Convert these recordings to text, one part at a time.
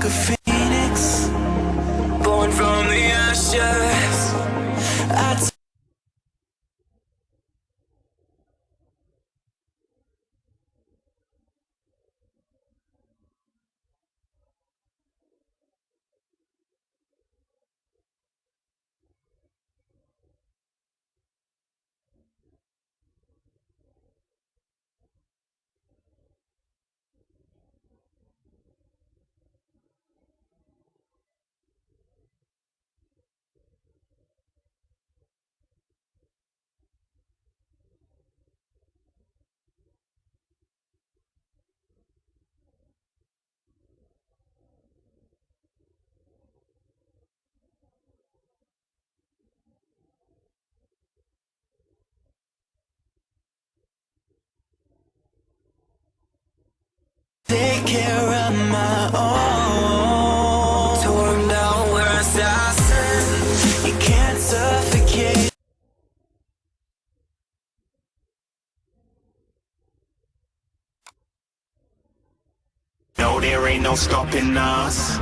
like a phoenix, born from the ashes. Take care of my own. Torn down where assassin. You can't suffocate. No, there ain't no stopping us.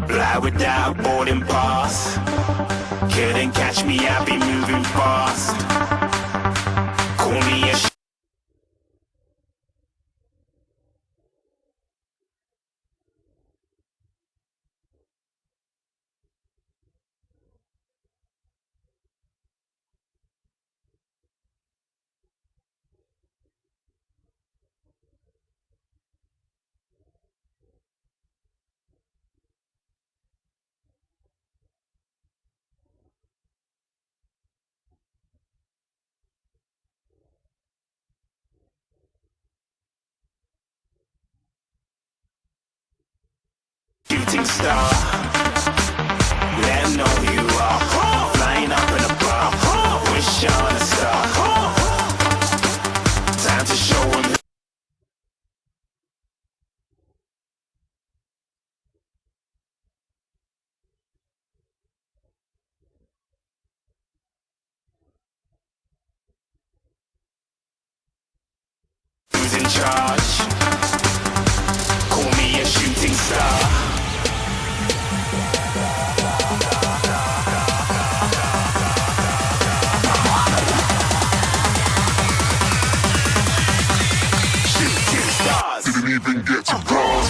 Fly without boarding pass. Couldn't catch me, I be moving fast. Call me a shooting star. Let 'em know who you are. Flying up in a bar. Wish on a star. Time to show 'em. Who's in charge? Call me a shooting star. Shooting stars. Didn't even get to cross.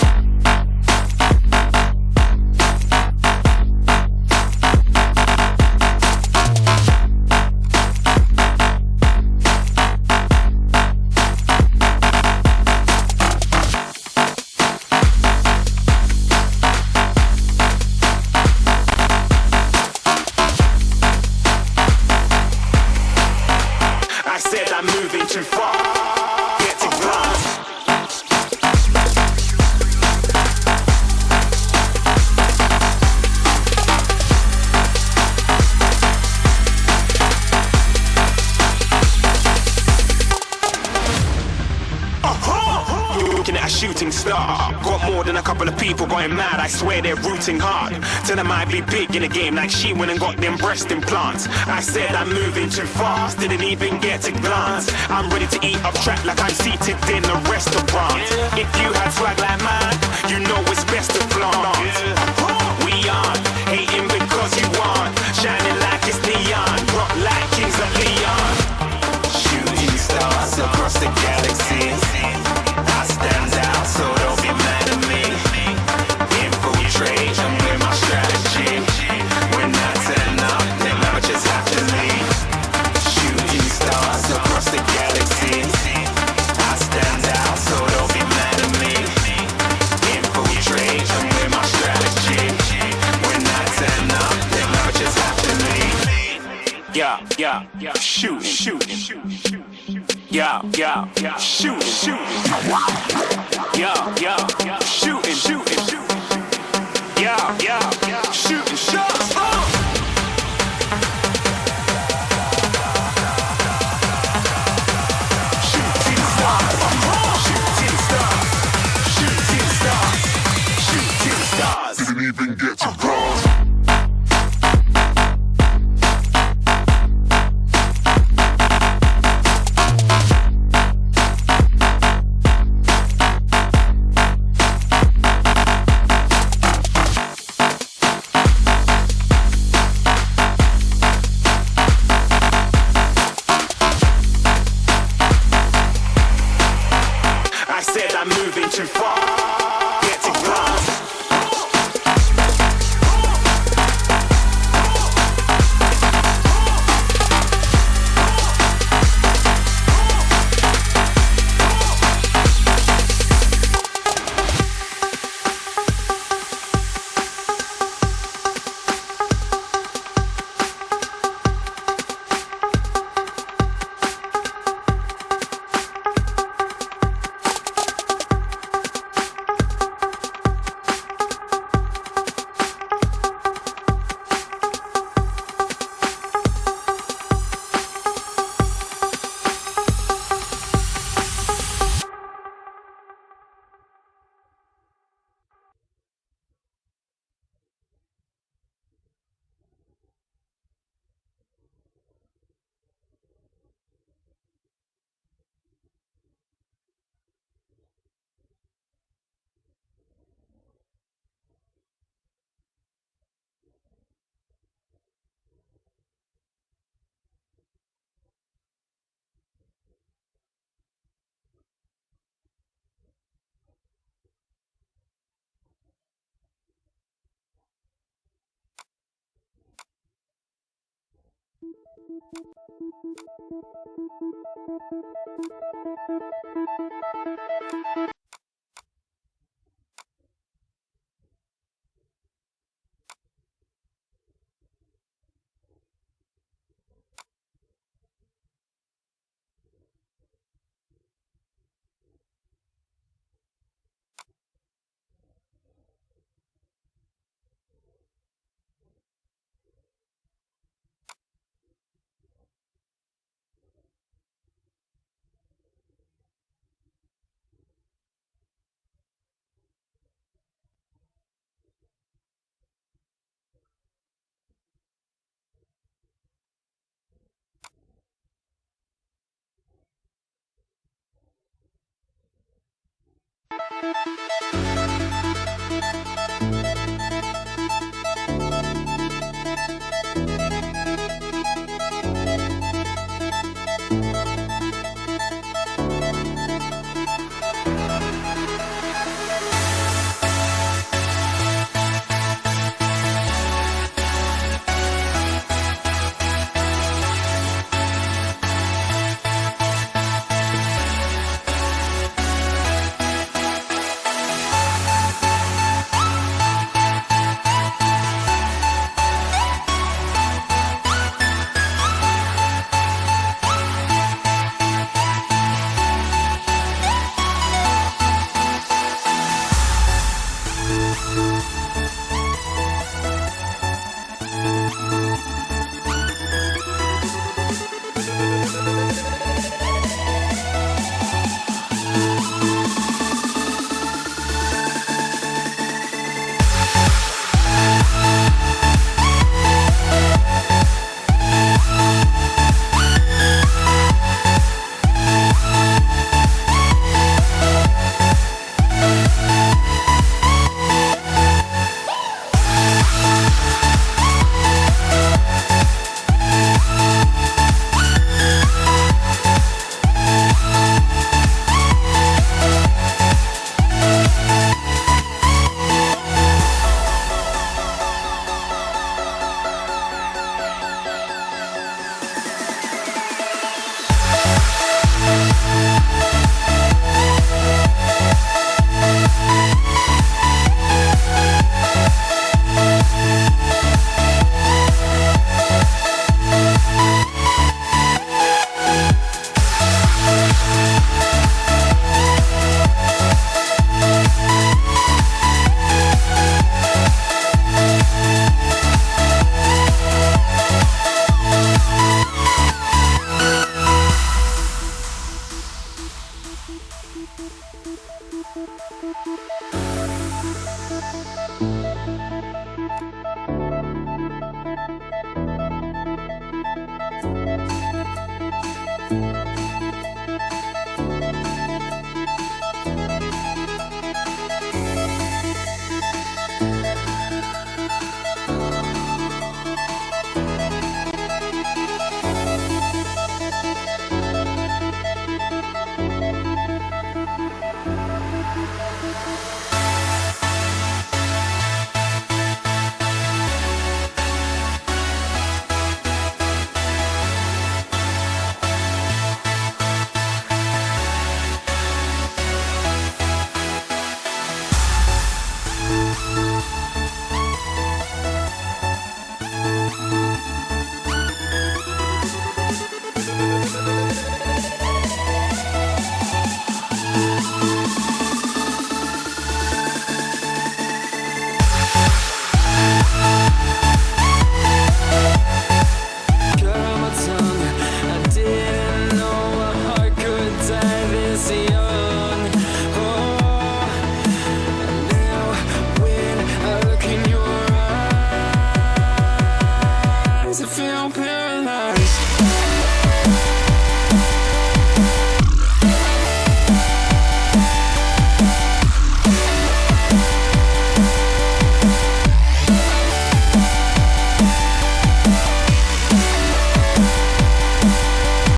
I said I'm moving too far. Get to glass. You're looking at a shooting star. Got more than a couple of people going mad. I swear they're rooting hard. Tell them I'd be big in the game like she went and got them breast implants. I said I'm moving too fast. Didn't even get to glance. I'm ready to eat up track like I'm seated in a restaurant. If you had swag like mine, you know it's best to flaunt. We aren't hating because you aren't. Shining like it's neon. Rock like kings of Leon. Shooting stars across the galaxy. I stand out, so don't be mad at me. Infiltrate, I'm with my strategy. When I turn up, then I just have to leave. Shooting stars across the galaxy. I stand out, so don't be mad at me. Infiltrate, I'm with my strategy. When I turn up, then I just have to leave. Yeah, shooting. Yeah, shooting. Yeah, shooting. Yeah, shooting shots. Shooting stars. Didn't even get to cross. I'm moving too far. Get to glance.